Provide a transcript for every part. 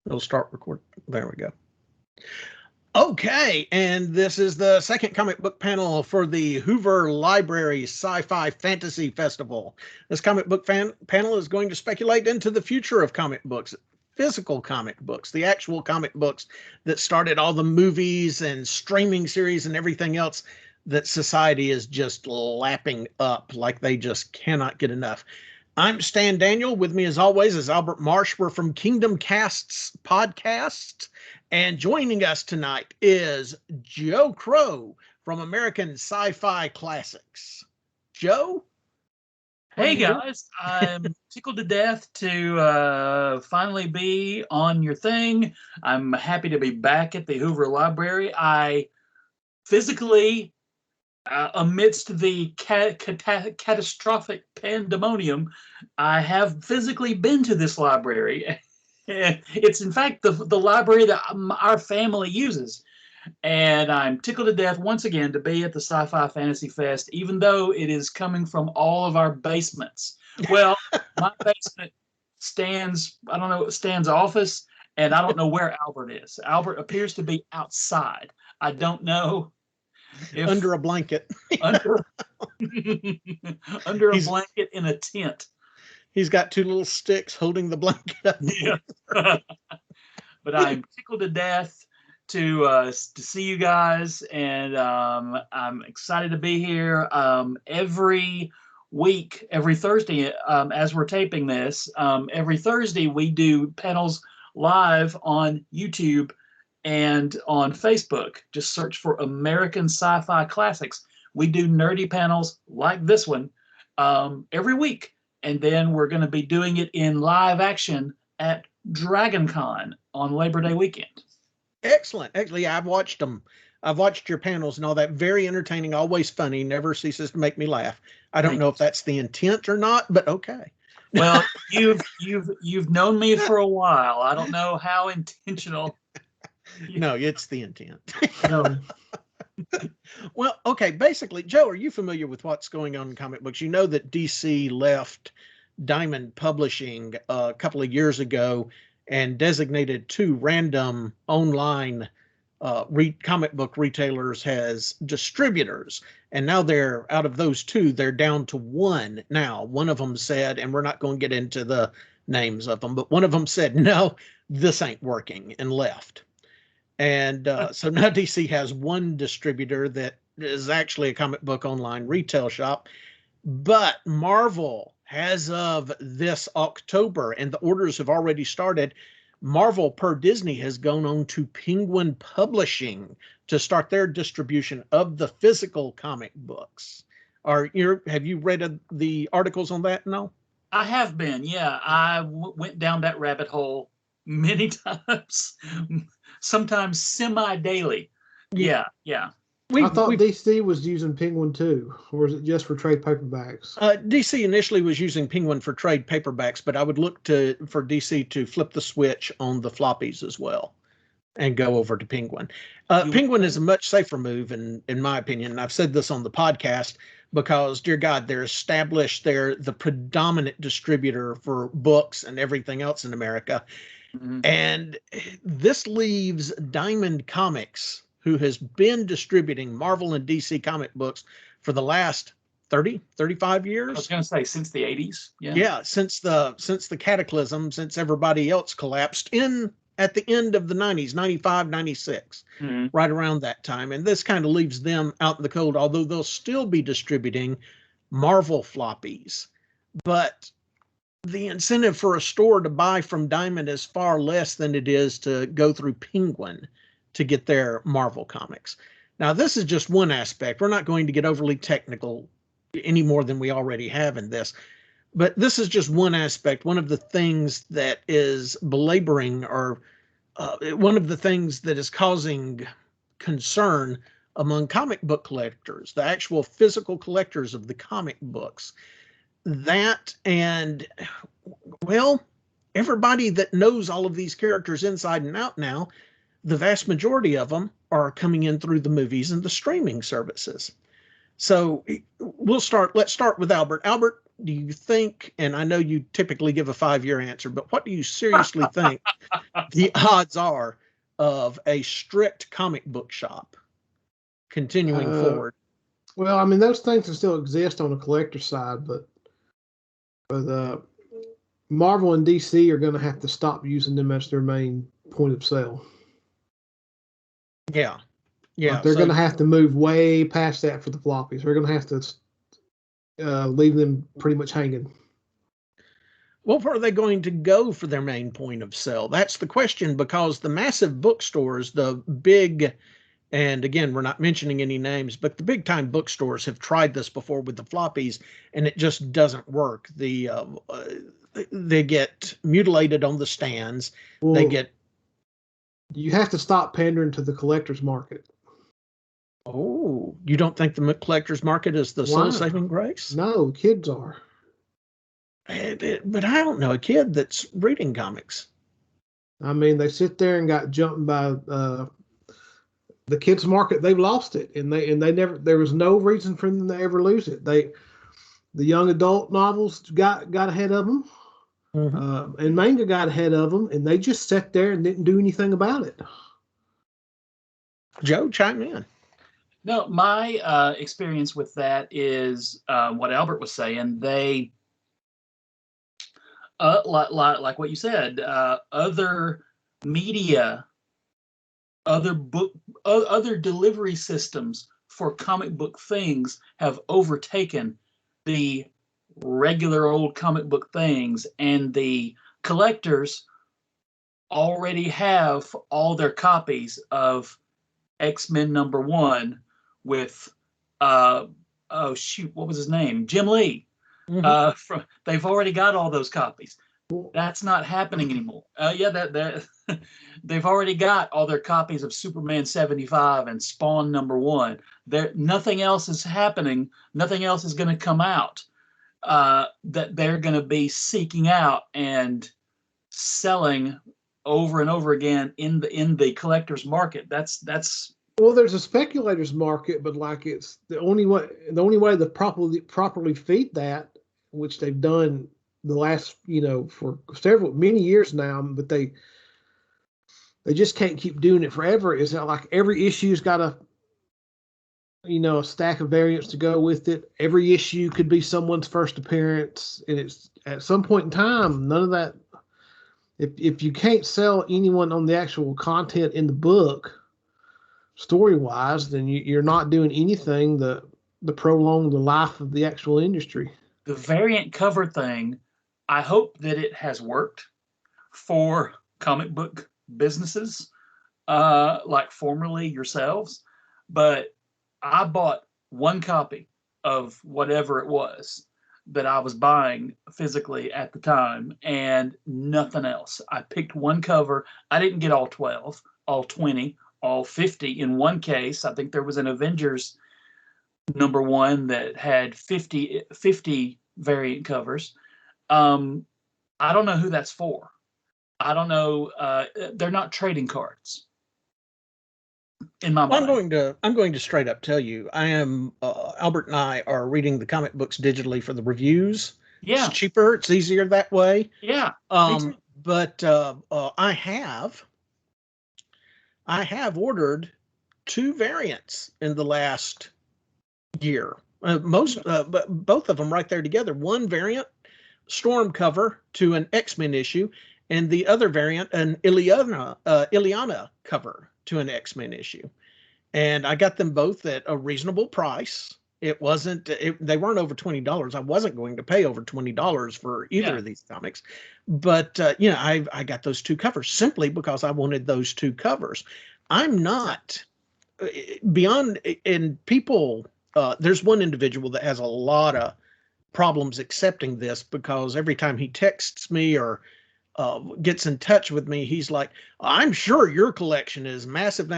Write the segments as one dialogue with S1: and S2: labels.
S1: It'll start recording. There we go. Okay, and this is the second comic book panel for the Hoover Library Sci-Fi Fantasy Festival. This comic book panel is going to speculate into the future of comic books, physical comic books, the actual comic books that started all the movies and streaming series and everything else that society is just lapping up like they just cannot get enough. I'm Stan Daniel. With me, as always, is Albert Marsh. We're from KingdomCasts podcast. And joining us tonight is Joe Crow from American Sci-Fi Classics. Joe?
S2: Hey, guys. I'm tickled to death to finally be on your thing. I'm happy to be back at the Hoover Library. I physically... amidst the catastrophic pandemonium, I have physically been to this library. It's in fact the library that our family uses. And I'm tickled to death once again to be at the Sci-Fi Fantasy Fest, even though it is coming from all of our basements. Well, my basement Stan's office, and I don't know where Albert is. Albert appears to be outside. I don't know.
S1: Under a blanket.
S2: under a blanket in a tent.
S1: He's got two little sticks holding the blanket up.
S2: Yeah. But I'm tickled to death to see you guys, and I'm excited to be here. Every week, every Thursday, as we're taping this, every Thursday we do panels live on YouTube and on Facebook. Just search for American Sci-Fi Classics. We do nerdy panels like this one every week, and then we're going to be doing it in live action at DragonCon on Labor Day weekend.
S1: Excellent. Actually, I've watched them. I've watched your panels and all that. Very entertaining, always funny, never ceases to make me laugh. I don't know if that's the intent or not, but okay.
S2: Well, you've known me for a while. I don't know how intentional.
S1: No, it's the intent. Well, okay. Basically, Joe, are you familiar with what's going on in comic books? You know that DC left Diamond Publishing a couple of years ago and designated two random online comic book retailers as distributors. And now they're out of those two, they're down to one now. One of them said, and we're not going to get into the names of them, but one of them said, no, this ain't working, and left. And so now DC has one distributor that is actually a comic book online retail shop. But Marvel, as of this October, and the orders have already started, Marvel, per Disney, has gone on to Penguin Publishing to start their distribution of the physical comic books. Have you read the articles on that? No?
S2: I have been, yeah. I went down that rabbit hole many times. Sometimes semi-daily. Yeah.
S3: I thought DC was using Penguin too, or is it just for trade paperbacks?
S1: DC initially was using Penguin for trade paperbacks, but I would look for DC to flip the switch on the floppies as well and go over to Penguin. Penguin is a much safer move, in my opinion. And I've said this on the podcast because, dear God, they're established. They're the predominant distributor for books and everything else in America. Mm-hmm. And this leaves Diamond Comics, who has been distributing Marvel and DC comic books for the last 35 years.
S2: I was going to say since the 80s.
S1: Yeah, since the cataclysm, since everybody else collapsed at the end of the 90s, 95, 96, right around that time. And this kind of leaves them out in the cold, although they'll still be distributing Marvel floppies. But the incentive for a store to buy from Diamond is far less than it is to go through Penguin to get their Marvel comics. Now, this is just one aspect. We're not going to get overly technical any more than we already have in this, but this is just one aspect. One of the things that is belaboring, or one of the things that is causing concern among comic book collectors, the actual physical collectors of the comic books. That, and, well, everybody that knows all of these characters inside and out now, the vast majority of them are coming in through the movies and the streaming services. So let's start with Albert. Albert, do you think, and I know you typically give a 5-year answer, but what do you seriously think the odds are of a strict comic book shop continuing forward?
S3: Well, I mean, those things can still exist on the collector side, but Marvel and DC are going to have to stop using them as their main point of sale.
S1: Yeah. Yeah.
S3: Like they're going to have to move way past that for the floppies. They're going to have to leave them pretty much hanging.
S1: Well, where are they going to go for their main point of sale? That's the question, because the massive bookstores, the big, and again, we're not mentioning any names, but the big time bookstores have tried this before with the floppies, and it just doesn't work. They get mutilated on the stands.
S3: Well, you have to stop pandering to the collector's market.
S1: Oh, you don't think the collector's market is the sole saving grace?
S3: No, kids are.
S1: But I don't know a kid that's reading comics.
S3: I mean, they sit there and got jumped by the kids market. They've lost it, and they never. There was no reason for them to ever lose it. The young adult novels got ahead of them, and manga got ahead of them, and they just sat there and didn't do anything about it.
S1: Joe, chime in.
S2: No, my experience with that is what Albert was saying. They, like what you said, other media, other delivery systems for comic book things have overtaken the regular old comic book things, and the collectors already have all their copies of X-Men #1 with what was his name? Jim Lee. They've already got all those copies. That's not happening anymore. They've already got all their copies of Superman 75 and Spawn #1. Nothing else is happening. Nothing else is going to come out that they're going to be seeking out and selling over and over again in the collector's market. That's
S3: Well, there's a speculator's market, but like it's the only way to properly feed that, which they've done the last, for many years now, but they just can't keep doing it forever. Is that like every issue's got a stack of variants to go with it. Every issue could be someone's first appearance, and it's at some point in time, none of that. If you can't sell anyone on the actual content in the book, story-wise, then you're not doing anything to prolong the life of the actual industry.
S2: The variant cover thing, I hope that it has worked for comic book businesses, like formerly yourselves, but I bought one copy of whatever it was that I was buying physically at the time, and nothing else. I picked one cover. I didn't get all 12, all 20, all 50 in one case. I think there was an Avengers #1 that had 50 variant covers. I don't know who that's for. I don't know. They're not trading cards. In my mind.
S1: I'm going to straight up tell you, I am Albert and I are reading the comic books digitally for the reviews.
S2: Yeah,
S1: it's cheaper. It's easier that way.
S2: Yeah.
S1: But I have ordered 2 variants in the last year. But both of them right there together. One variant, Storm cover to an X-Men issue, and the other variant, an Illyana cover to an X-Men issue. And I got them both at a reasonable price. They weren't over $20. I wasn't going to pay over $20 for either of these comics. But, I got those 2 covers simply because I wanted those 2 covers. I'm not beyond, and people, there's one individual that has a lot of problems accepting this, because every time he texts me or gets in touch with me, he's like, I'm sure your collection is massive.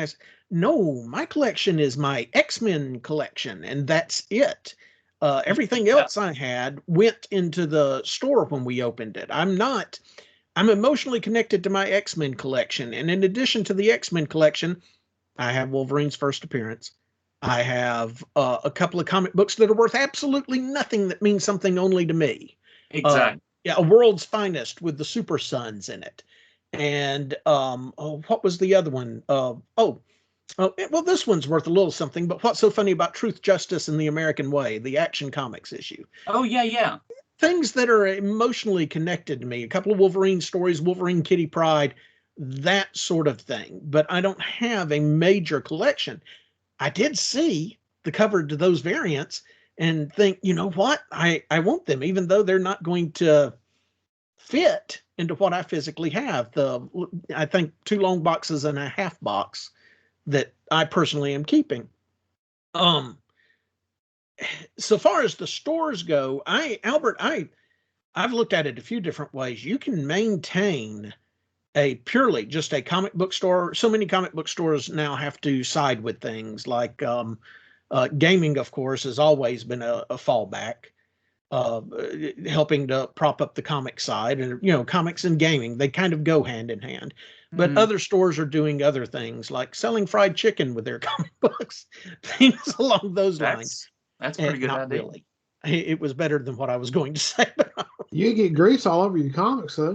S1: No, my collection is my X-Men collection, and that's it. Everything else I had went into the store when we opened it. I'm emotionally connected to my X-Men collection, and in addition to the X-Men collection, I have Wolverine's first appearance. I have a couple of comic books that are worth absolutely nothing that means something only to me.
S2: Exactly.
S1: Yeah, A World's Finest with the Super Sons in it. And what was the other one? Well, this one's worth a little something, but what's so funny about Truth, Justice, and the American Way, the Action Comics issue?
S2: Oh, yeah.
S1: Things that are emotionally connected to me. A couple of Wolverine stories, Wolverine Kitty Pryde, that sort of thing. But I don't have a major collection. I did see the cover to those variants and think, you know what? I want them, even though they're not going to fit into what I physically have. I think 2 long boxes and a half box that I personally am keeping. So far as the stores go, Albert, I've looked at it a few different ways. You can maintain purely just a comic book store. So many comic book stores now have to side with things like gaming, of course, has always been a fallback, helping to prop up the comic side. And, comics and gaming, they kind of go hand in hand. But other stores are doing other things like selling fried chicken with their comic books, things along those lines.
S2: That's a pretty good
S1: not
S2: idea.
S1: Really. It was better than what I was going to say.
S3: You get grease all over your comics, though.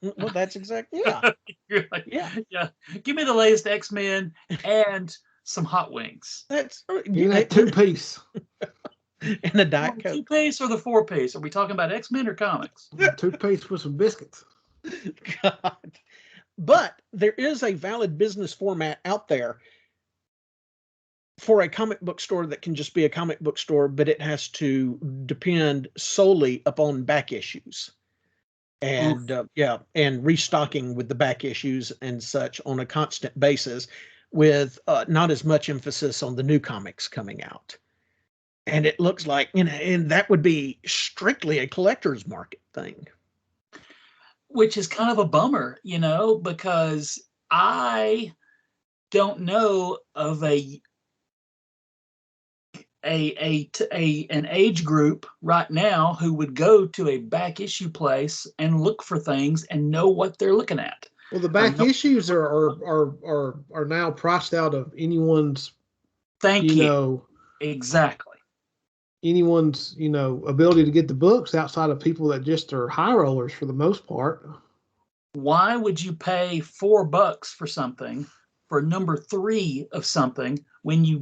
S1: Well, that's exactly, yeah.
S2: You're like, yeah. Give me the latest X-Men and some hot wings.
S1: That's
S3: you that 2-piece
S1: and a Diet Coke.
S2: 2-piece or the 4-piece? Are we talking about X-Men or comics?
S3: 2-piece with some biscuits.
S1: God. But there is a valid business format out there for a comic book store that can just be a comic book store, but it has to depend solely upon back issues. And and restocking with the back issues and such on a constant basis, with not as much emphasis on the new comics coming out. And it looks like, and that would be strictly a collector's market thing.
S2: Which is kind of a bummer, because I don't know of an age group right now who would go to a back issue place and look for things and know what they're looking at.
S3: Well, the back issues are now priced out of anyone's.
S2: Thank you. Exactly.
S3: Anyone's ability to get the books outside of people that just are high rollers for the most part.
S2: Why would you pay $4 for something, for number 3 of something, when you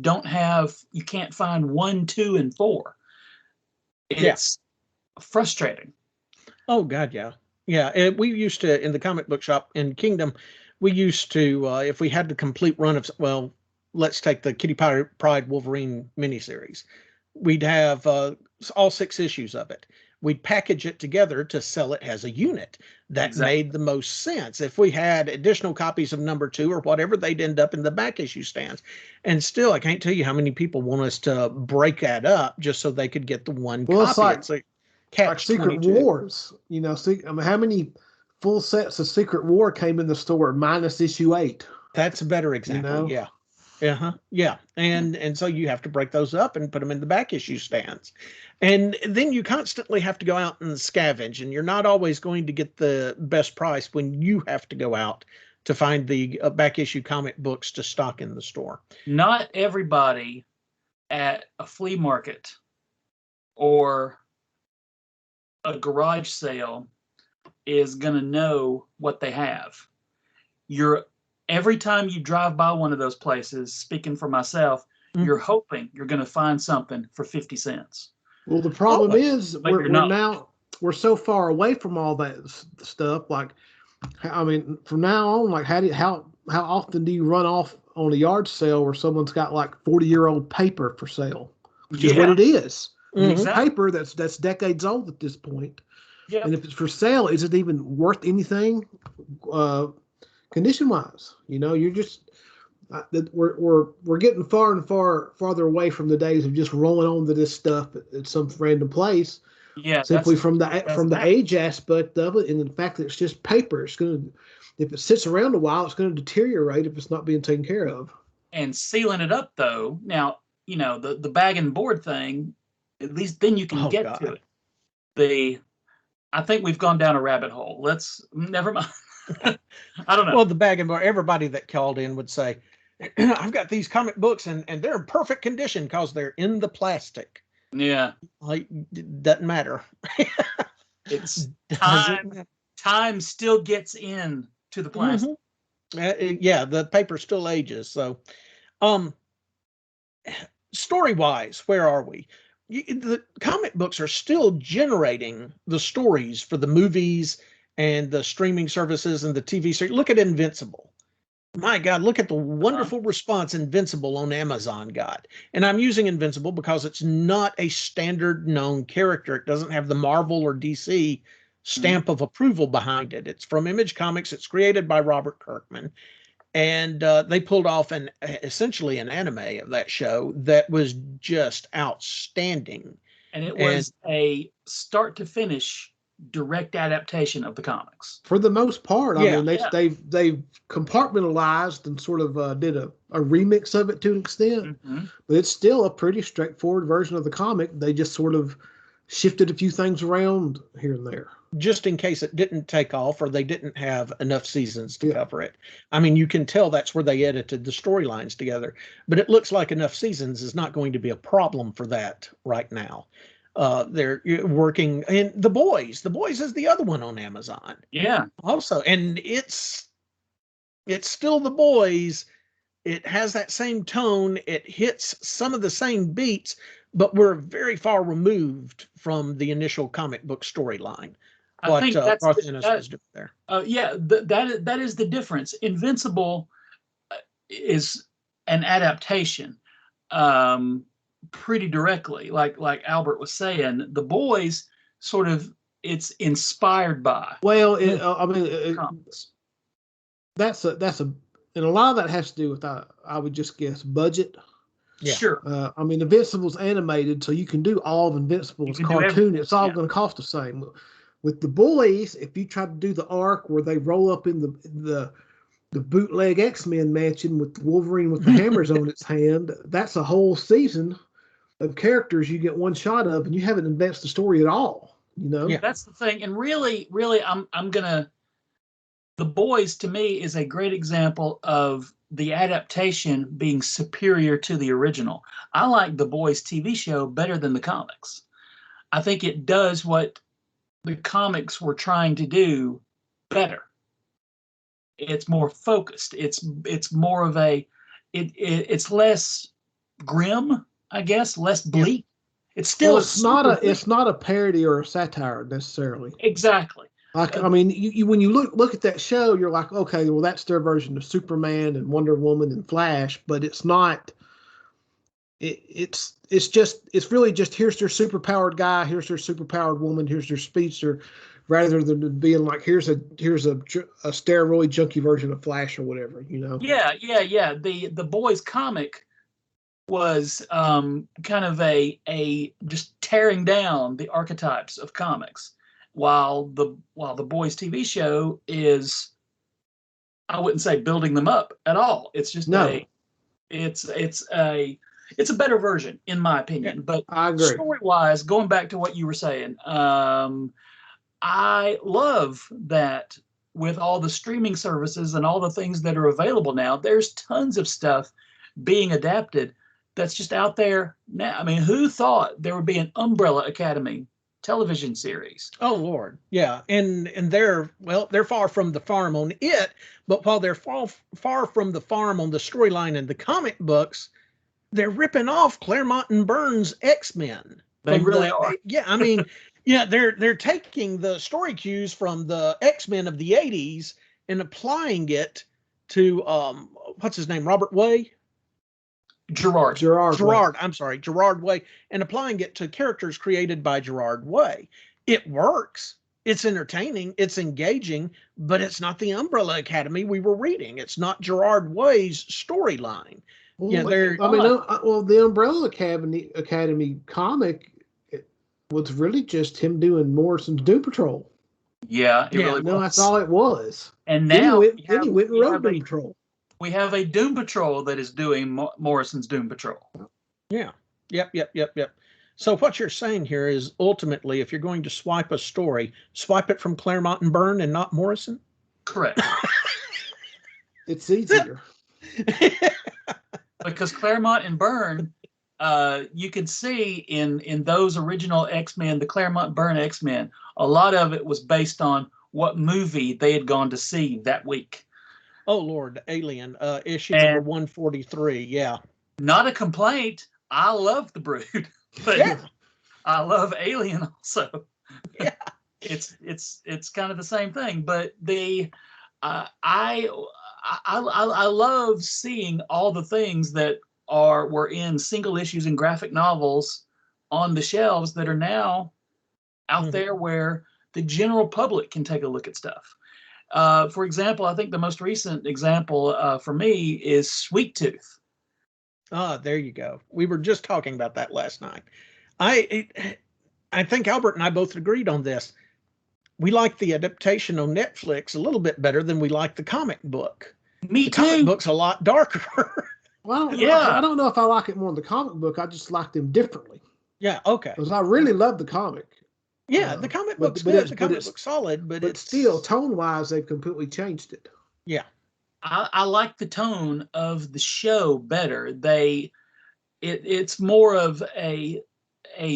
S2: can't find 1, 2, and 4? It's frustrating.
S1: Oh God, yeah. Yeah, we used to, in the comic book shop in Kingdom, we used to, if we had the complete run of, let's take the Kitty Pryde Wolverine miniseries. We'd have all 6 issues of it. We'd package it together to sell it as a unit. That made the most sense. If we had additional copies of number 2 or whatever, they'd end up in the back issue stands. And still, I can't tell you how many people want us to break that up just so they could get the one copy.
S3: It's like Secret 22. Wars. How many full sets of Secret War came in the store minus issue 8?
S1: That's a better example. Yeah. Yeah. And so you have to break those up and put them in the back issue stands. And then you constantly have to go out and scavenge, and you're not always going to get the best price when you have to go out to find the back issue comic books to stock in the store.
S2: Not everybody at a flea market or a garage sale is going to know what they have. Every time you drive by one of those places, speaking for myself, you're hoping you're going to find something for 50 cents.
S3: Well, the problem is we're so far away from all that stuff. Like, from now on, like how often do you run off on a yard sale where someone's got like 40-year-old paper for sale, which is what it is. It's paper that's decades old at this point. Yeah. And if it's for sale, is it even worth anything? Condition wise, you're just we're getting farther away from the days of just rolling onto this stuff at some random place. Yeah, simply from the age aspect of it, and the fact that it's just paper. It's if it sits around a while, it's going to deteriorate if it's not being taken care of.
S2: And sealing it up, though, now the bag and board thing. At least then you can get to it. I think we've gone down a rabbit hole. Let's never mind. I don't know.
S1: Well, the bag and board, everybody that called in would say, I've got these comic books and they're in perfect condition because they're in the plastic.
S2: Yeah.
S1: Like, it doesn't matter.
S2: It's time still gets in to the plastic.
S1: Yeah, the paper still ages. So, story-wise, where are we? The comic books are still generating the stories for the movies and the streaming services and the TV series. Look at Invincible. My God, look at the wonderful response Invincible on Amazon got. And I'm using Invincible because it's not a standard known character. It doesn't have the Marvel or DC stamp of approval behind it. It's from Image Comics. It's created by Robert Kirkman. And they pulled off essentially an anime of that show that was just outstanding.
S2: And it was a start to finish direct adaptation of the comics
S3: for the most part. I mean, they've compartmentalized and sort of did a remix of it to an extent, but it's still a pretty straightforward version of the comic. They just sort of shifted a few things around here and there,
S1: just in case it didn't take off or they didn't have enough seasons to cover it. I mean, you can tell that's where they edited the storylines together, but it looks like enough seasons is not going to be a problem for that right now. They're working, and The Boys is the other one on Amazon.
S2: Yeah.
S1: Also, and it's still The Boys. It has that same tone. It hits some of the same beats, but we're very far removed from the initial comic book storyline.
S2: I think that's
S1: Garth Ennis was doing there.
S2: That is the difference. Invincible is an adaptation. Pretty directly, like Albert was saying. The Boys sort of, it's inspired by.
S3: Well, that's a and a lot of that has to do with I would just guess budget.
S2: Yeah. Sure.
S3: I mean, Invincible's animated, so you can do all of Invincible's cartoon. It's all going to cost the same. With The Boys, if you try to do the arc where they roll up in the bootleg X-Men mansion with Wolverine with the hammers on its hand, that's a whole season of characters you get one shot of, and you haven't advanced the story at all. You know,
S2: that's the thing. And really, I'm gonna. The Boys to me is a great example of the adaptation being superior to the original. I like The Boys TV show better than the comics. I think it does what the comics were trying to do better. It's more focused. It's more of it's less grim, I guess, less bleak. It's still
S3: it's not a parody or a satire necessarily.
S2: Exactly.
S3: Like, I mean, you when you look at that show, you're like, okay, well, that's their version of Superman and Wonder Woman and Flash, but it's not. It's really just here's their superpowered guy, here's their superpowered woman, here's their speedster, rather than being like here's a steroid junkie version of Flash or whatever, you know.
S2: Yeah. The Boys comic was kind of a just tearing down the archetypes of comics, while the Boys TV show is, I wouldn't say building them up at all. It's just it's a better version, in my opinion.
S3: Yeah,
S2: but
S3: I agree.
S2: Story-wise, going back to what you were saying, I love that with all the streaming services and all the things that are available now, there's tons of stuff being adapted that's just out there now. I mean, who thought there would be an Umbrella Academy television series?
S1: Oh Lord, yeah, and they're far from the farm on it, but while they're far from the farm on the storyline in the comic books, they're ripping off Claremont and Burns' X-Men.
S2: They really are.
S1: Yeah, I mean, yeah, they're taking the story cues from the X-Men of the 80s and applying it to what's his name, Robert Way?
S2: Gerard.
S1: I'm sorry, Gerard Way, and applying it to characters created by Gerard Way. It works. It's entertaining. It's engaging, but it's not the Umbrella Academy we were reading. It's not Gerard Way's storyline.
S3: Well, yeah, the Umbrella Academy comic was really just him doing Morrison's Doom Patrol.
S2: Yeah, really was.
S3: That's all it was.
S2: And now
S3: then he went and wrote Doom Patrol.
S2: We have a Doom Patrol that is doing Morrison's Doom Patrol.
S1: Yeah. Yep. So what you're saying here is ultimately, if you're going to swipe a story, swipe it from Claremont and Byrne and not Morrison?
S2: Correct.
S3: It's easier.
S2: because Claremont and Byrne, you could see in those original X-Men, the Claremont Byrne X-Men, a lot of it was based on what movie they had gone to see that week.
S1: Oh Lord, Alien, issue number 143. Yeah.
S2: Not a complaint. I love The Brood, but
S1: yeah.
S2: I love Alien also.
S1: Yeah.
S2: It's kind of the same thing, but I love seeing all the things that were in single issues and graphic novels on the shelves that are now out there where the general public can take a look at stuff. For example, I think the most recent example for me is Sweet Tooth.
S1: There you go. We were just talking about that last night. I think Albert and I both agreed on this. We like the adaptation on Netflix a little bit better than we like the comic book.
S2: Me
S1: the
S2: too.
S1: Comic book's a lot darker.
S3: Well, I don't know if I like it more than the comic book. I just like them differently.
S1: Yeah, okay.
S3: Because I really love the comic.
S1: Yeah, the comic book's good. The comic book's solid, but it's
S3: still tone-wise, they've completely changed it.
S1: Yeah.
S2: I like the tone of the show better. It's more of a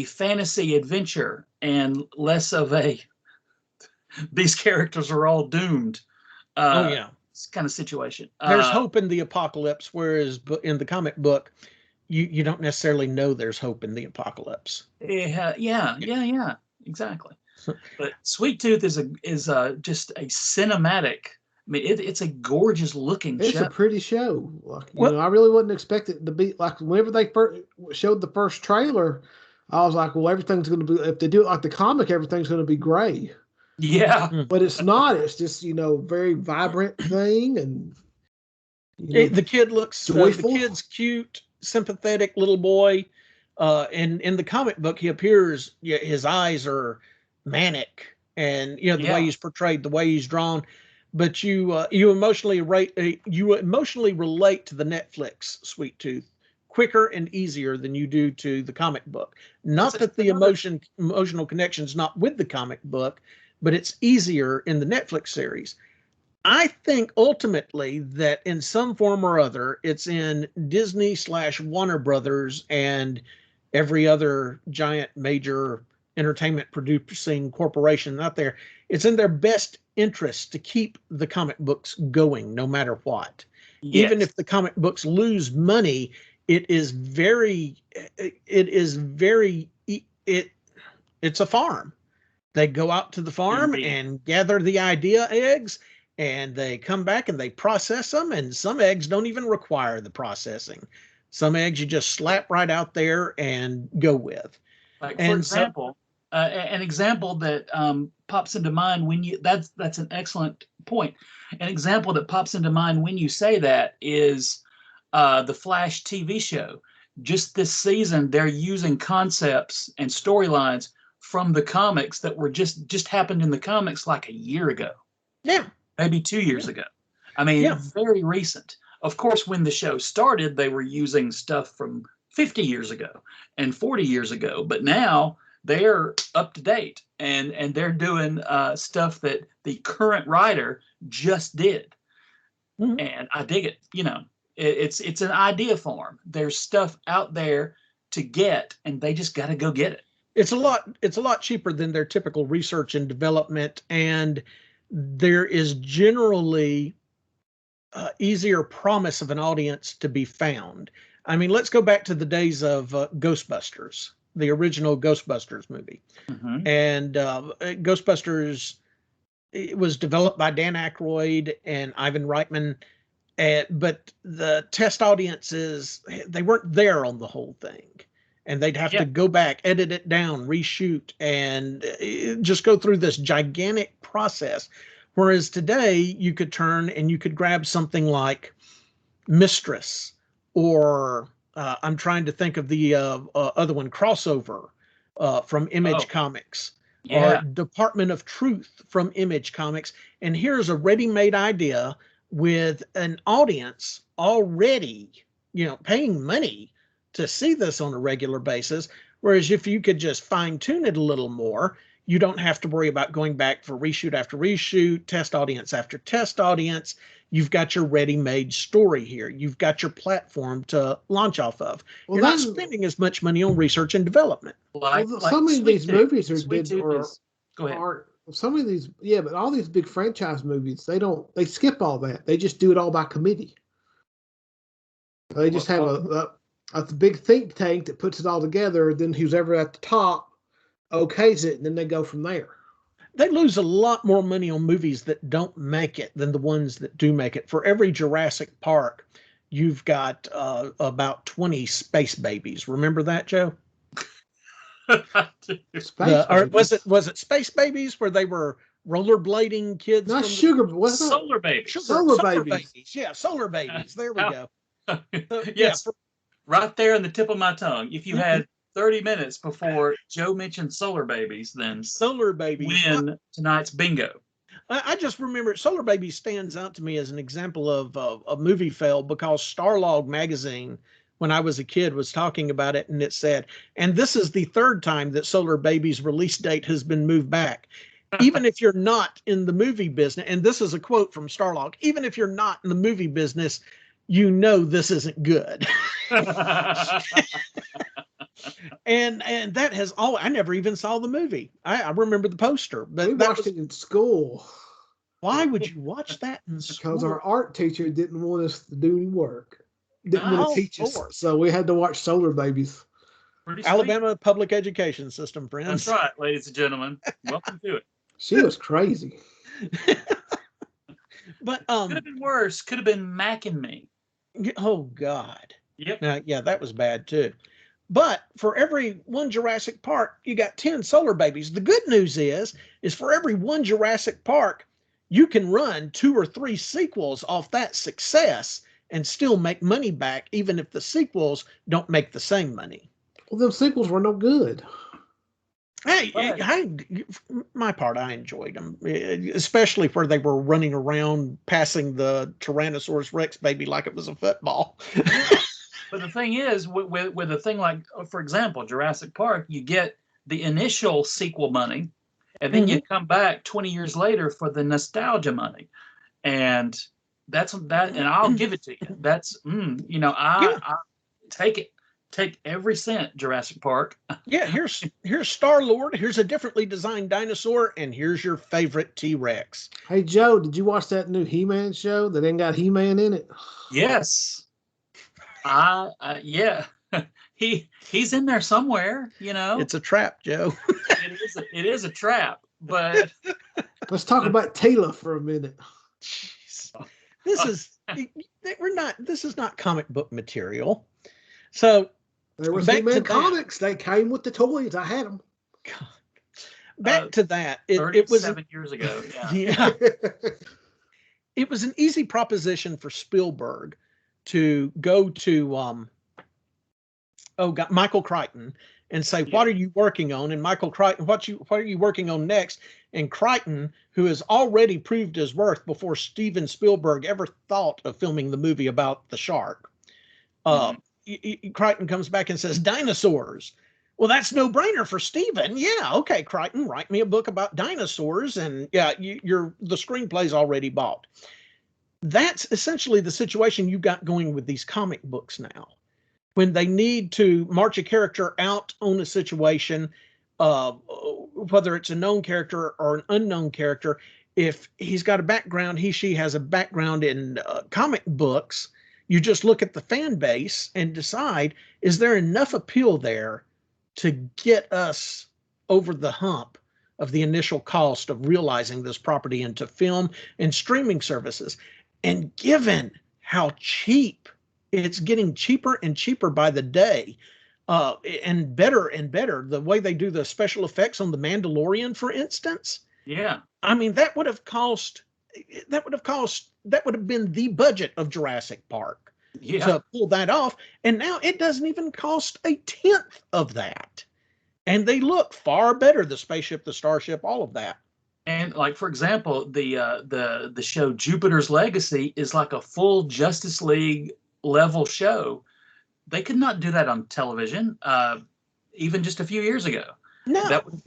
S2: fantasy adventure and less of a these characters are all doomed. Kind of situation.
S1: There's hope in the apocalypse, whereas in the comic book, you don't necessarily know there's hope in the apocalypse.
S2: Yeah, exactly. But Sweet Tooth is just a cinematic. I mean, it's a gorgeous looking show.
S3: It's a pretty show. Like, I really wouldn't expect it to be like whenever they first showed the first trailer, I was like, well, everything's going to be, if they do it like the comic, everything's going to be gray.
S2: Yeah.
S3: But it's not. It's just, very vibrant thing. And
S1: the kid looks
S3: joyful.
S1: The kid's cute, sympathetic little boy. And in the comic book, he appears, his eyes are manic, and the way he's portrayed, the way he's drawn. But you emotionally relate to the Netflix Sweet Tooth quicker and easier than you do to the comic book. Not that the emotional connection's not with the comic book, but it's easier in the Netflix series. I think ultimately that in some form or other, it's in Disney/Warner Brothers and every other giant major entertainment producing corporation out there. It's in their best interest to keep the comic books going no matter what. Yes. Even if the comic books lose money, it's a farm. They go out to the farm and gather the idea eggs, and they come back and they process them. And some eggs don't even require the processing. Some eggs you just slap right out there and go with.
S2: Like, for example, an example that pops into mind when you that's an excellent point. An example that pops into mind when you say that is the Flash TV show. Just this season, they're using concepts and storylines from the comics that were just happened in the comics like a year ago.
S1: Yeah.
S2: Maybe 2 years ago. I mean, very recent. Of course, when the show started, they were using stuff from 50 years ago and 40 years ago. But now they're up to date and they're doing stuff that the current writer just did. Mm-hmm. And I dig it. It's an idea form. There's stuff out there to get, and they just got to go get it.
S1: It's a lot cheaper than their typical research and development, and there is generally easier promise of an audience to be found. I mean, let's go back to the days of Ghostbusters, the original Ghostbusters movie. Mm-hmm. And Ghostbusters, it was developed by Dan Aykroyd and Ivan Reitman, but the test audiences, they weren't there on the whole thing. And they'd have to go back, edit it down, reshoot, and just go through this gigantic process. Whereas today, you could turn and you could grab something like Mistress, or I'm trying to think of the other one, Crossover from Image Comics, or Department of Truth from Image Comics. And here's a ready-made idea with an audience already, paying money to see this on a regular basis. Whereas if you could just fine tune it a little more, You don't have to worry about going back for reshoot after reshoot, test audience after test audience. You've got your ready-made story here. You've got your platform to launch off of. You're not spending as much money on research and development.
S3: Some of these movies are
S2: go ahead.
S3: Some of these, but all these big franchise movies, they skip all that. They just do it all by committee. They just have a big think tank that puts it all together. Then who's ever at the top okays it, and then they go from there.
S1: They lose a lot more money on movies that don't make it than the ones that do make it. For every Jurassic Park, you've got about 20 space babies. Remember that, Joe? Or was it Space Babies where they were rollerblading kids?
S3: Not
S2: Solar Babies.
S3: Solar babies.
S1: Yeah, Solar Babies. There we go.
S2: Yes, right there on the tip of my tongue. If you had 30 minutes before Joe mentioned Solar Babies, then
S1: Solar Babies
S2: win tonight's bingo.
S1: I just remember Solar Babies stands out to me as an example of a movie fail because Starlog magazine, when I was a kid, was talking about it, and it said, and this is the third time that Solar Babies' release date has been moved back. Even if you're not in the movie business, and this is a quote from Starlog, even if you're not in the movie business, you know this isn't good. And that has I never even saw the movie. I remember the poster, but
S3: we watched it in school.
S1: Why would you watch that in school?
S3: Because our art teacher didn't want us to do any work. Didn't want to teach us, so we had to watch Solar Babies.
S1: Alabama public education system, friends.
S2: That's right, ladies and gentlemen. Welcome to it.
S3: She was crazy.
S1: But
S2: could have been worse. Could have been Mac and Me.
S1: Oh God.
S2: Yep.
S1: Now, yeah, that was bad too. But for every one Jurassic Park, you got 10 Solar Babies. The good news is for every one Jurassic Park, you can run 2 or 3 sequels off that success and still make money back, even if the sequels don't make the same money.
S3: Well, them sequels were no good.
S1: Hey, my part, I enjoyed them, especially where they were running around passing the Tyrannosaurus Rex baby like it was a football.
S2: But the thing is, with a thing like, for example, Jurassic Park, you get the initial sequel money, and then you come back 20 years later for the nostalgia money, and that's that. And I'll give it to you. That's I take it. Take every cent, Jurassic Park.
S1: Yeah, here's Star-Lord. Here's a differently designed dinosaur, and here's your favorite T-Rex.
S3: Hey Joe, did you watch that new He-Man show that ain't got He-Man in it?
S2: Yes. Yeah. He's in there somewhere, you know.
S1: It's a trap, Joe.
S2: It is a trap, but
S3: let's talk about Taylor for a minute.
S1: Jeez. This is not comic book material. So
S3: there was He-Man comics. They came with the toys. I had them.
S1: God. Back to that.
S2: It was 7 years ago.
S1: Yeah. It was an easy proposition for Spielberg to go to Michael Crichton and say, "What are you working on?" And Michael Crichton, what are you working on next? And Crichton, who has already proved his worth before Steven Spielberg ever thought of filming the movie about the shark, Crichton comes back and says, "Dinosaurs." Well, that's no brainer for Steven. Yeah, okay, Crichton, write me a book about dinosaurs, and the screenplay's already bought. That's essentially the situation you got going with these comic books now. When they need to march a character out on a situation, whether it's a known character or an unknown character, if he's got a background, she has a background in comic books, you just look at the fan base and decide, is there enough appeal there to get us over the hump of the initial cost of realizing this property into film and streaming services? And given how cheap, it's getting cheaper and cheaper by the day, and better, the way they do the special effects on The Mandalorian, for instance.
S2: Yeah.
S1: I mean, that would have been the budget of Jurassic Park to pull that off. And now it doesn't even cost 1/10 of that. And they look far better, the spaceship, the starship, all of that.
S2: And like, for example, the show Jupiter's Legacy is like a full Justice League level show. They could not do that on television, even just a few years ago.
S1: No.
S2: That would have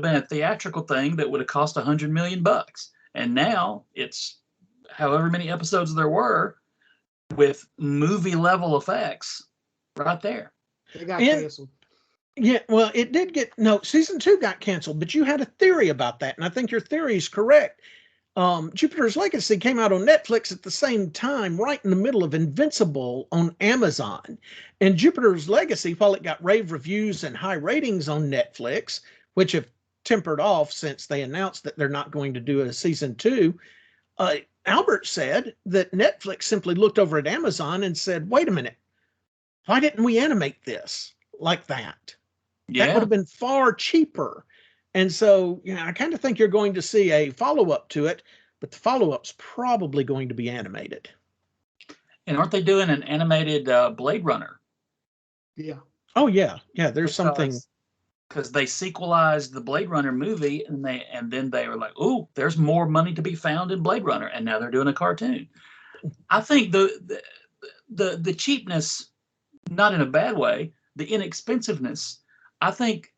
S2: been a theatrical thing that would have cost $100 million. And now it's however many episodes there were with movie level effects right there.
S3: They got canceled.
S1: Yeah, well, it did get season 2 got canceled, but you had a theory about that, and I think your theory is correct. Jupiter's Legacy came out on Netflix at the same time, right in the middle of Invincible on Amazon. And Jupiter's Legacy, while it got rave reviews and high ratings on Netflix, which have tempered off since they announced that they're not going to do a season 2, Albert said that Netflix simply looked over at Amazon and said, wait a minute, why didn't we animate this like that?
S2: Yeah.
S1: That would have been far cheaper. And so, I kind of think you're going to see a follow-up to it, but the follow-up's probably going to be animated.
S2: And aren't they doing an animated Blade Runner?
S3: Yeah.
S1: Oh, yeah. Yeah, there's something.
S2: Because they sequelized the Blade Runner movie, and then they were like, "Ooh, there's more money to be found in Blade Runner," and now they're doing a cartoon. I think the cheapness, not in a bad way, the inexpensiveness. I think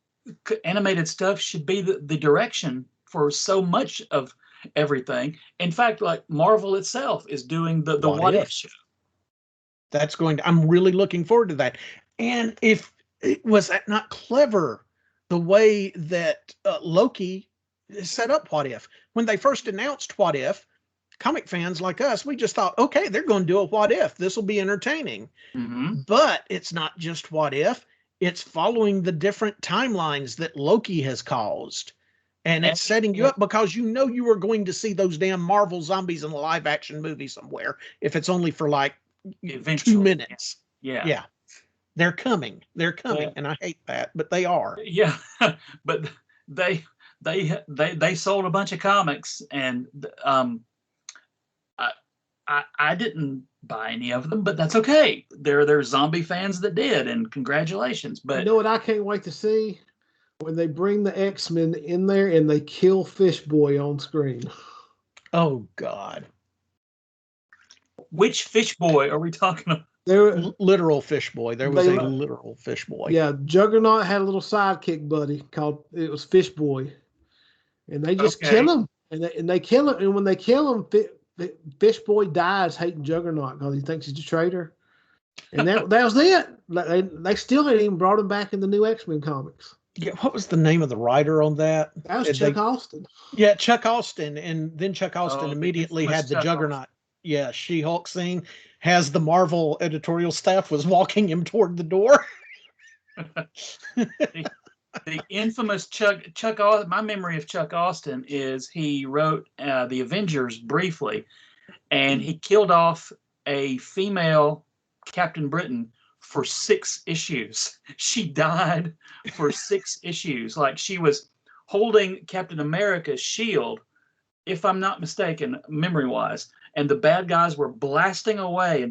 S2: animated stuff should be the direction for so much of everything. In fact, like Marvel itself is doing the What If show.
S1: That's I'm really looking forward to that. And if was that not clever, the way that Loki set up What If? When they first announced What If, comic fans like us, we just thought, okay, they're going to do a What If. This will be entertaining.
S2: Mm-hmm.
S1: But it's not just What If. It's following the different timelines that Loki has caused. And it's setting you up because you were going to see those damn Marvel zombies in a live action movie somewhere, if it's only for like
S2: eventually
S1: 2 minutes.
S2: Yeah.
S1: They're coming. And I hate that, but they are.
S2: Yeah. But they sold a bunch of comics, and I didn't buy any of them, but that's okay. There are zombie fans that did, and congratulations. But
S3: you know what I can't wait to see? When they bring the X-Men in there and they kill Fish Boy on screen.
S1: Oh God.
S2: Which Fish Boy are we talking about?
S1: Literal Fish Boy. There was a literal Fish Boy.
S3: Yeah, Juggernaut had a little sidekick buddy it was Fish Boy. And they just kill him. And they kill him. And when they kill him, Fish Boy dies hating Juggernaut because he thinks he's a traitor. And that was it. They still ain't even brought him back in the new X-Men comics.
S1: Yeah, what was the name of the writer on that?
S3: That was Chuck Austin.
S1: Yeah, Chuck Austin. And then Chuck Austin immediately had the Juggernaut. Yeah, She-Hulk scene. Has the Marvel editorial staff was walking him toward the door.
S2: The infamous Chuck Austin. My memory of Chuck Austin is he wrote the Avengers briefly, and he killed off a female Captain Britain for 6 issues. She died for 6 issues. Like, she was holding Captain America's shield, if I'm not mistaken, memory-wise, and the bad guys were blasting away.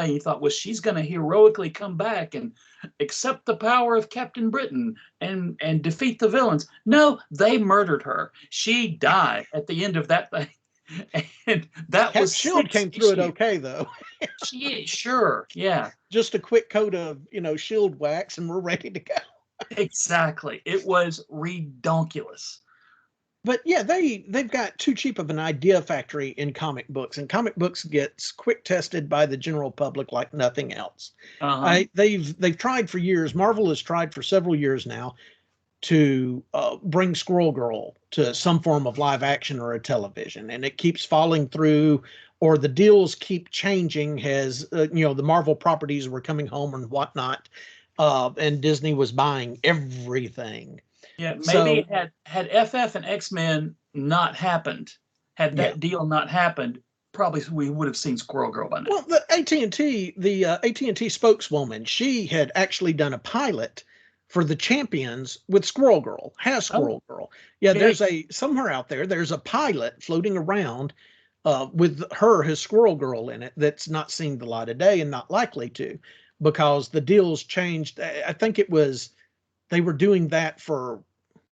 S2: He thought, well, she's going to heroically come back and accept the power of Captain Britain and defeat the villains. No, they murdered her. She died at the end of that thing. And that was
S1: Shield came through it okay, though.
S2: Sure, yeah.
S1: Just a quick coat of Shield wax, and we're ready to go.
S2: Exactly. It was redonkulous.
S1: But yeah, they've got too cheap of an idea factory in comic books, and comic books gets quick tested by the general public like nothing else. They've tried for years. Marvel has tried for several years now to bring Squirrel Girl to some form of live action or a television, and it keeps falling through, or the deals keep changing as the Marvel properties were coming home and whatnot, and Disney was buying everything.
S2: Yeah, maybe had FF and X-Men not happened, had that deal not happened, probably we would have seen Squirrel Girl by now.
S1: Well, the AT&T spokeswoman, she had actually done a pilot for the Champions with Squirrel Girl, Girl. Yeah, there's somewhere out there's a pilot floating around with his Squirrel Girl in it that's not seen the light of day and not likely to, because the deals changed. I think it was, they were doing that for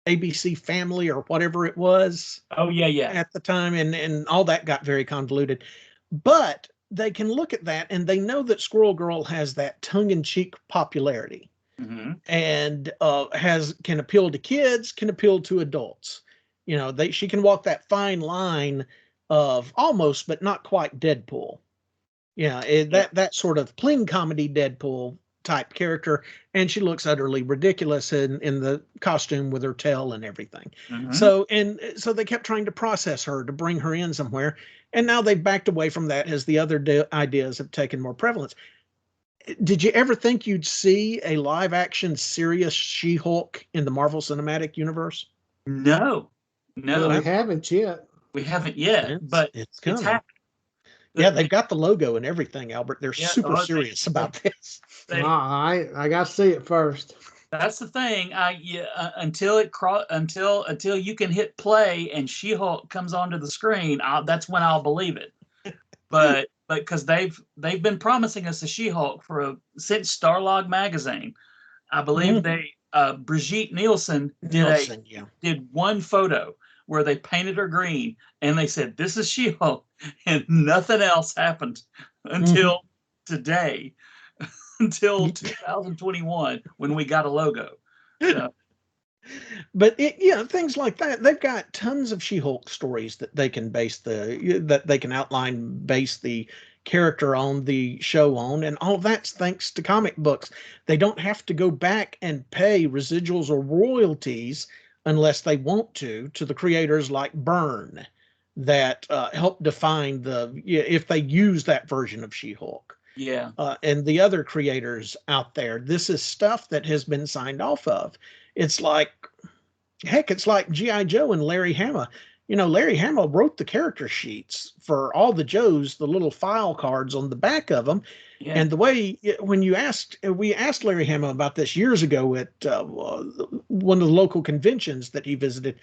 S1: ABC Family or whatever it was.
S2: Oh, yeah.
S1: At the time, and all that got very convoluted. But they can look at that and they know that Squirrel Girl has that tongue-in-cheek popularity. and can appeal to kids, can appeal to adults. You know, she can walk that fine line of almost but not quite Deadpool. Yeah, that sort of clean comedy Deadpool type character, and she looks utterly ridiculous in the costume with her tail and everything. So they kept trying to process her to bring her in somewhere, and now they've backed away from that as the other ideas have taken more prevalence. Did you ever think you'd see a live action serious She-Hulk in the Marvel Cinematic Universe?
S2: No.
S3: Well, we haven't yet.
S2: We haven't yet, but
S1: it's coming.
S2: happening.
S1: Yeah, they've got the logo and everything, Albert. They're super serious about this.
S3: I got to see it first.
S2: That's the thing. Until you can hit play and She-Hulk comes onto the screen, that's when I'll believe it. But because they've been promising us a She-Hulk since Starlog magazine. I believe Brigitte Nielsen did one photo where they painted her green and they said, "This is She-Hulk," and nothing else happened until today, until 2021 when we got a logo. So.
S1: But things like that. They've got tons of She-Hulk stories that they can base the character on, the show on, and all of that's thanks to comic books. They don't have to go back and pay residuals or royalties unless they want to the creators like Byrne that help define if they use that version of She-Hulk.
S2: Yeah.
S1: And the other creators out there. This is stuff that has been signed off of. It's like G.I. Joe and Larry Hama. You know, Larry Hama wrote the character sheets for all the Joes, the little file cards on the back of them. Yeah. And the way we asked Larry Hama about this years ago at one of the local conventions that he visited,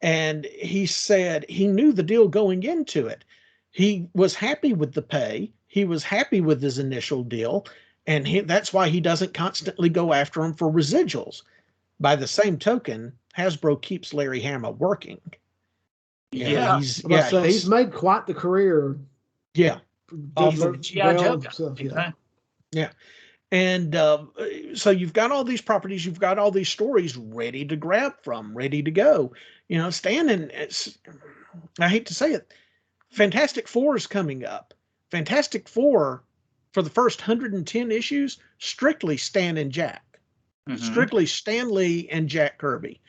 S1: and he said he knew the deal going into it. He was happy with the pay. He was happy with his initial deal, and that's why he doesn't constantly go after them for residuals. By the same token, Hasbro keeps Larry Hama working.
S3: He's made quite the career.
S1: Yeah.
S2: G.I. Joe.
S1: Yeah. And so you've got all these properties, you've got all these stories ready to grab from, ready to go. You know, Stan I hate to say it, Fantastic Four is coming up. Fantastic Four, for the first 110 issues, strictly Stan and Jack. Strictly Stan Lee and Jack Kirby.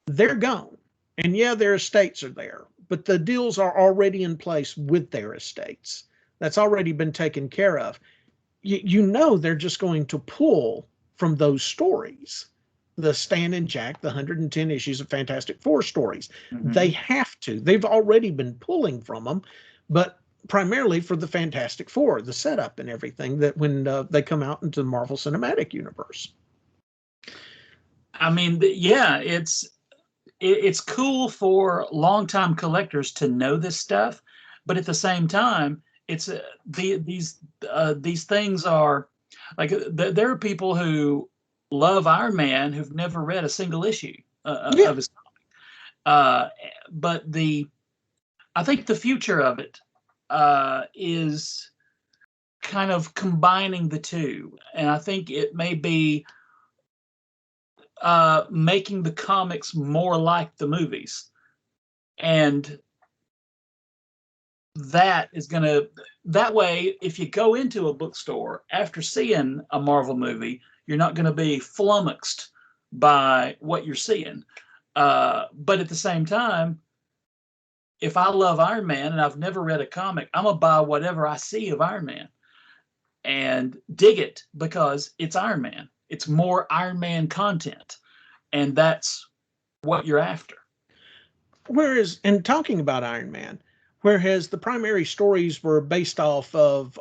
S1: They're gone. And their estates are there, but the deals are already in place with their estates. That's already been taken care of. They're just going to pull from those stories. The Stan and Jack, the 110 issues of Fantastic Four stories. They have to. They've already been pulling from them, but primarily for the Fantastic Four, the setup and everything that when they come out into the Marvel Cinematic Universe.
S2: I mean, it's cool for longtime collectors to know this stuff, but at the same time, it's these things are like there are people who love Iron Man who've never read a single issue of his comic. But I think the future of it is kind of combining the two, and I think it may be making the comics more like the movies, and that way if you go into a bookstore after seeing a Marvel movie, you're not going to be flummoxed by what you're seeing, but at the same time, if I love Iron Man and I've never read a comic, I'm gonna buy whatever I see of Iron Man and dig it because it's Iron Man. It's more Iron Man content, and that's what you're after.
S1: Whereas, in talking about Iron Man, whereas the primary stories were based off of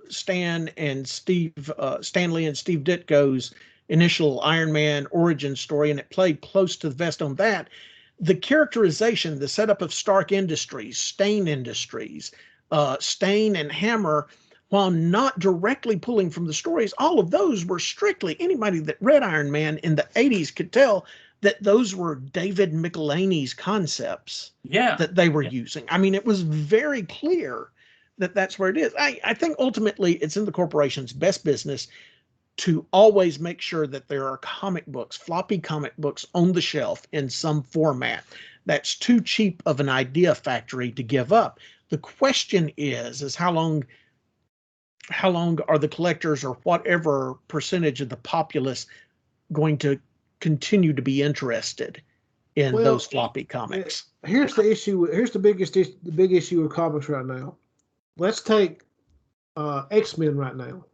S1: Stan Lee and Steve Ditko's initial Iron Man origin story, and it played close to the vest on that, the characterization, the setup of Stark Industries, Stain Industries, Stain and Hammer, while not directly pulling from the stories, all of those were strictly, anybody that read Iron Man in the 80s could tell that those were David Michelinie's concepts that they were using. I mean, it was very clear that that's where it is. I think ultimately it's in the corporation's best business to always make sure that there are comic books, floppy comic books on the shelf in some format. That's too cheap of an idea factory to give up. The question is how long are the collectors or whatever percentage of the populace going to continue to be interested in those floppy comics?
S3: Here's the issue. Here's the big issue with comics right now. Let's take X-Men right now.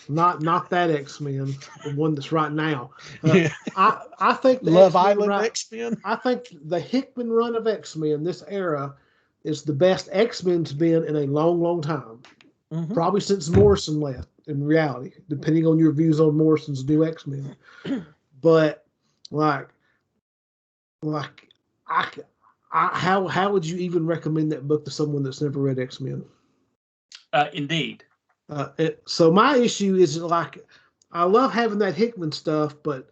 S3: Not that X-Men, the one that's right now. I think the
S1: Love Island X-Men.
S3: I think the Hickman run of X-Men, this era, is the best X-Men's been in a long, long time. Mm-hmm. Probably since Morrison left, in reality, depending on your views on Morrison's new X-Men. But how would you even recommend that book to someone that's never read X-Men?
S2: Indeed.
S3: So my issue is I love having that Hickman stuff, but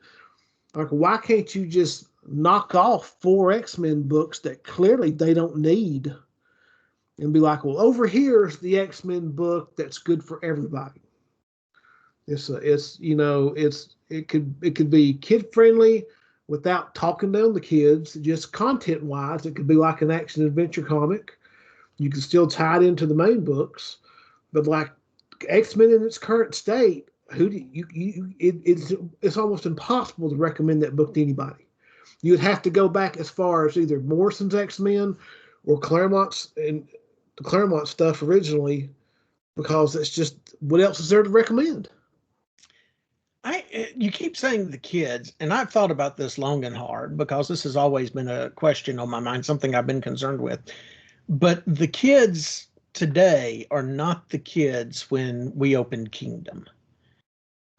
S3: why can't you just knock off 4 X-Men books that clearly they don't need, and be like, well, over here's the X-Men book that's good for everybody. It could be kid friendly without talking down the kids. Just content wise, it could be like an action adventure comic. You can still tie it into the main books, but like X-Men in its current state, it's almost impossible to recommend that book to anybody. You'd have to go back as far as either Morrison's X-Men or Claremont's and the Claremont stuff originally, because it's just, what else is there to recommend?
S1: You keep saying the kids, and I've thought about this long and hard, because this has always been a question on my mind, something I've been concerned with. But the kids today are not the kids when we opened Kingdom.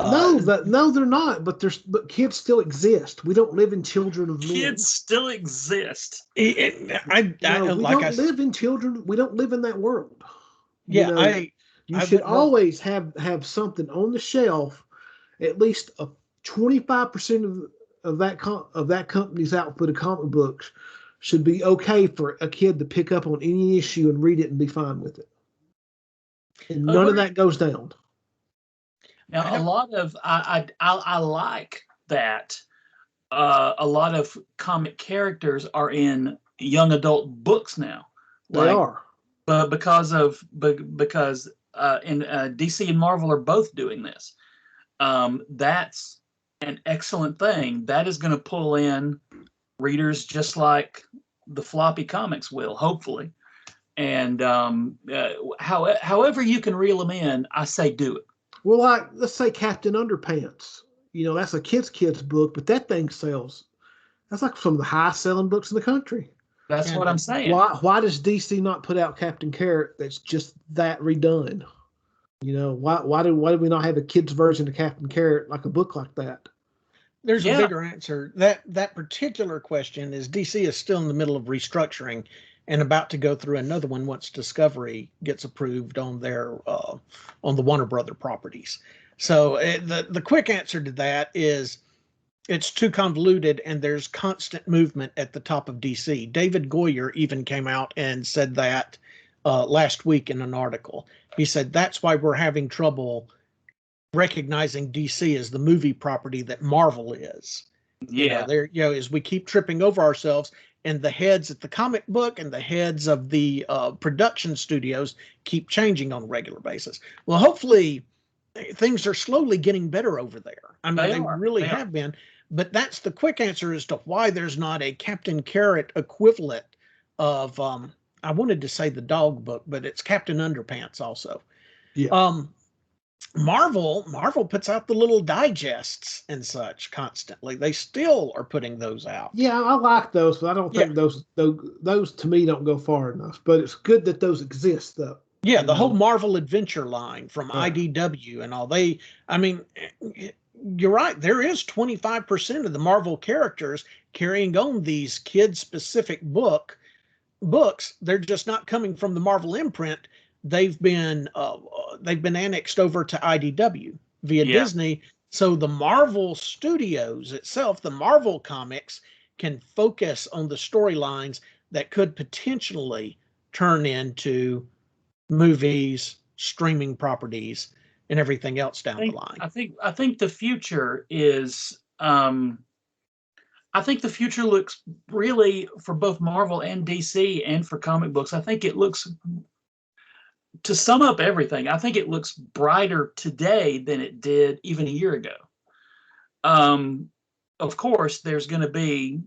S3: No, they're not. But kids still exist. We don't live in children of men.
S2: Kids still exist.
S3: We don't live in children. We don't live in that world.
S1: Yeah,
S3: you should always have something on the shelf. At least 25% of that company's output of comic books should be okay for a kid to pick up on any issue and read it and be fine with it. And none of that goes down.
S2: Now, a lot of I like that. A lot of comic characters are in young adult books now.
S3: They are,
S2: but because DC and Marvel are both doing this. That's an excellent thing. That is going to pull in readers just like the floppy comics will, hopefully. And however you can reel them in, I say do it.
S3: Well, let's say Captain Underpants. That's a kid's book, but that thing sells. That's like some of the highest selling books in the country.
S2: That's what I'm saying.
S3: Why does DC not put out Captain Carrot that's just that redone? Why do we not have a kid's version of Captain Carrot, like a book like that?
S1: There's a bigger answer. That particular question is DC is still in the middle of restructuring and about to go through another one once Discovery gets approved on their on the Warner Brother properties. So the quick answer to that is it's too convoluted, and there's constant movement at the top of DC. David Goyer even came out and said that last week in an article. He said that's why we're having trouble recognizing DC as the movie property that Marvel is.
S2: Yeah.
S1: As we keep tripping over ourselves, and the heads at the comic book and the heads of the production studios keep changing on a regular basis. Well, hopefully things are slowly getting better over there. I mean, they really have been. But that's the quick answer as to why there's not a Captain Carrot equivalent of, I wanted to say the dog book, but it's Captain Underpants also.
S3: Yeah.
S1: Marvel puts out the little digests and such constantly. They still are putting those out.
S3: Yeah, I like those, but I don't think those to me don't go far enough. But it's good that those exist, though.
S1: Yeah, the whole Marvel Adventure line from IDW and all. You're right. There is 25% of the Marvel characters carrying on these kid-specific books. They're just not coming from the Marvel imprint. They've been annexed over to IDW via Disney. So the Marvel Studios itself, the Marvel Comics, can focus on the storylines that could potentially turn into movies, streaming properties and everything else down the line.
S2: I think the future is. I think the future looks really, for both Marvel and DC and for comic books, I think it looks, to sum up everything, I think it looks brighter today than it did even a year ago. Of course, there's going to be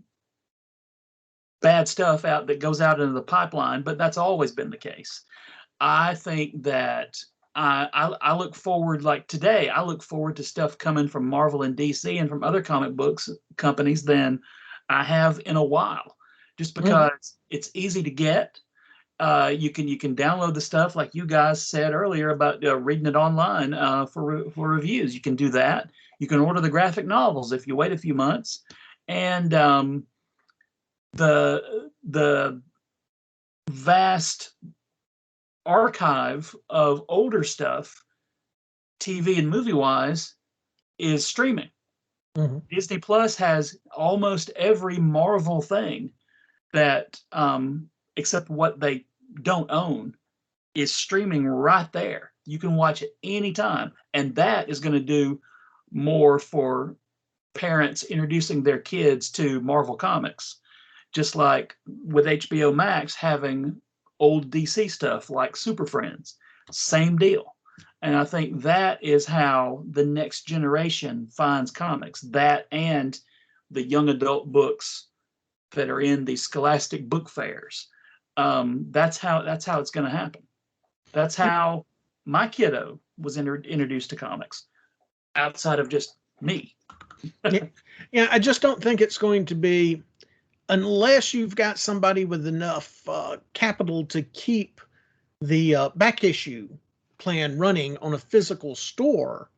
S2: bad stuff that goes out into the pipeline, but that's always been the case. I think that I look forward, like today, I look forward to stuff coming from Marvel and DC and from other comic books companies than I have in a while, just because it's easy to get. You can download the stuff, like you guys said earlier about reading it online for reviews. You can do that. You can order the graphic novels if you wait a few months, and the vast archive of older stuff, TV and movie wise, is streaming. Disney Plus has almost every Marvel thing that, except what they don't own, is streaming right there. You can watch it anytime, and that is going to do more for parents introducing their kids to Marvel comics, just like with HBO Max having old DC stuff like Super Friends. Same deal. And I think that is how the next generation finds comics. That and the young adult books that are in the scholastic book fairs. That's how it's going to happen. That's how my kiddo was introduced to comics, outside of just me.
S1: Yeah, I just don't think it's going to be, unless you've got somebody with enough capital to keep the back issue plan running on a physical store.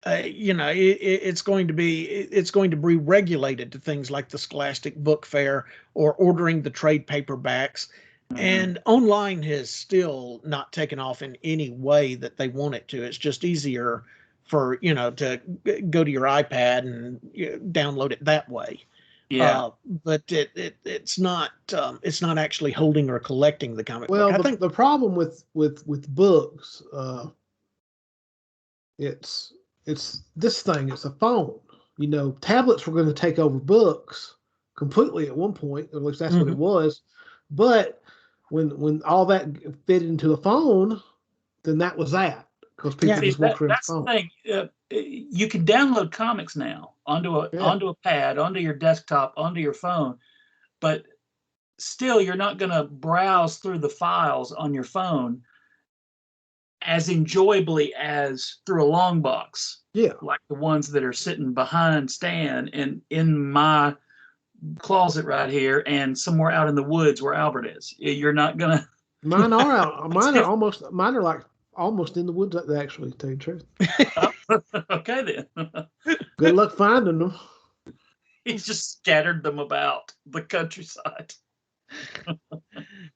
S1: It's going to be regulated to things like the Scholastic Book Fair or ordering the trade paperbacks. And online has still not taken off in any way that they want it to. It's just easier for to go to your iPad and download it that way.
S2: Yeah,
S1: but it's not actually holding or collecting the comic book.
S3: I think the problem with books, it's this thing. It's a phone. Tablets were going to take over books completely at one point. At least that's what it was. But when all that fit into a phone, then that was that, because people just walk around the phone.
S2: That's the thing. You can download comics now onto a pad, onto your desktop, onto your phone, but still you're not going to browse through the files on your phone as enjoyably as through a long box.
S3: Yeah,
S2: like the ones that are sitting behind Stan and in my closet right here and somewhere out in the woods where Albert is. You're not gonna.
S3: Mine are out. Mine are like almost in the woods, actually, to tell you the truth.
S2: Okay, then.
S3: Good luck finding them.
S2: He's just scattered them about the countryside.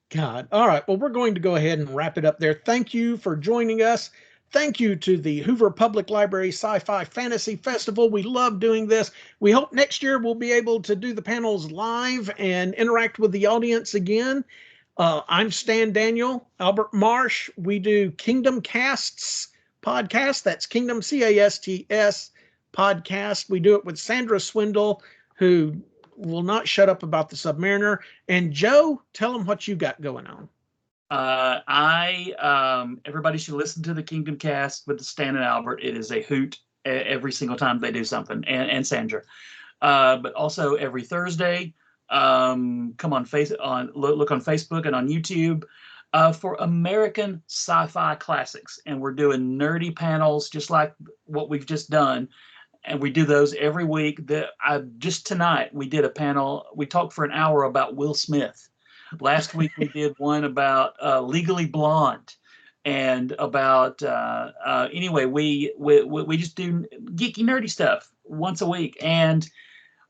S1: God. All right. Well, we're going to go ahead and wrap it up there. Thank you for joining us. Thank you to the Hoover Public Library Sci-Fi Fantasy Festival. We love doing this. We hope next year we'll be able to do the panels live and interact with the audience again. I'm Stan Daniel, Albert Marsh. We do KingdomCasts podcast. That's KingdomCasts podcast. We do it with Sandra Swindle, who will not shut up about the Submariner. And Joe, tell them what you got going on.
S2: Everybody should listen to the Kingdom Cast with the Stan and Albert. It is a hoot every single time they do something, and Sandra. But also every Thursday, come on look on Facebook and on YouTube for American sci-fi classics, and we're doing nerdy panels just like what we've just done. And we do those every week. Just tonight we did a panel. We talked for an hour about Will Smith. Last week we did one about Legally Blonde, and about anyway we just do geeky nerdy stuff once a week, and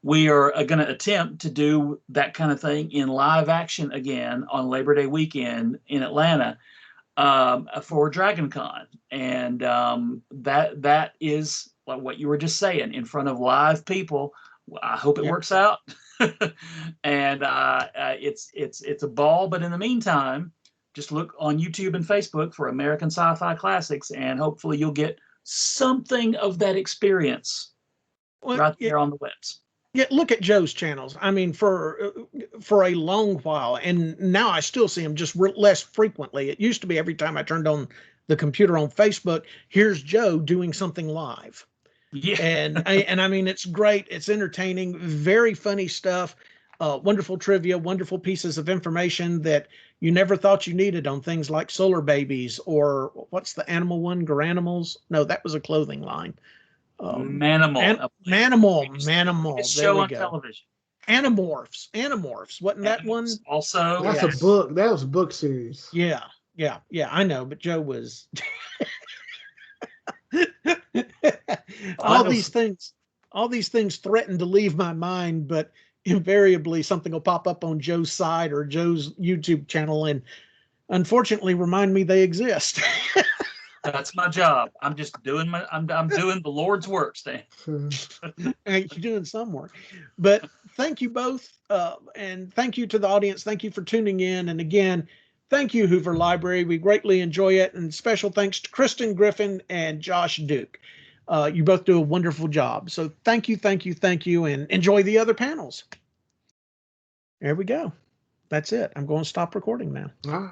S2: we are going to attempt to do that kind of thing in live action again on Labor Day weekend in Atlanta for Dragon Con, and that is like what you were just saying, in front of live people. I hope it works out. And it's a ball. But in the meantime, just look on YouTube and Facebook for American Sci-Fi Classics, and hopefully you'll get something of that experience right there on the webs.
S1: Yeah, look at Joe's channels. I mean, for a long while, and now I still see him just less frequently. It used to be every time I turned on the computer on Facebook, here's Joe doing something live.
S2: Yeah.
S1: And I mean, it's great. It's entertaining, very funny stuff, wonderful trivia, wonderful pieces of information that you never thought you needed on things like solar babies, or what's the animal one? Garanimals? No, that was a clothing line.
S2: Manimal.
S1: Manimal.
S2: Show on television.
S1: Animorphs. Wasn't that one?
S2: Also,
S3: that's a book. That was a book series.
S1: Yeah. I know, but Joe was. all these things threaten to leave my mind, but invariably something will pop up on Joe's side or Joe's YouTube channel and unfortunately remind me they exist.
S2: That's my job. I'm just doing I'm doing the Lord's work, Stan.
S1: You're doing some work. But thank you both, and thank you to the audience. Thank you for tuning in. And again, thank you, Hoover Library. We greatly enjoy it. And special thanks to Kristen Griffin and Josh Duke. You both do a wonderful job. So thank you, and enjoy the other panels. There we go. That's it. I'm going to stop recording now.
S3: All right.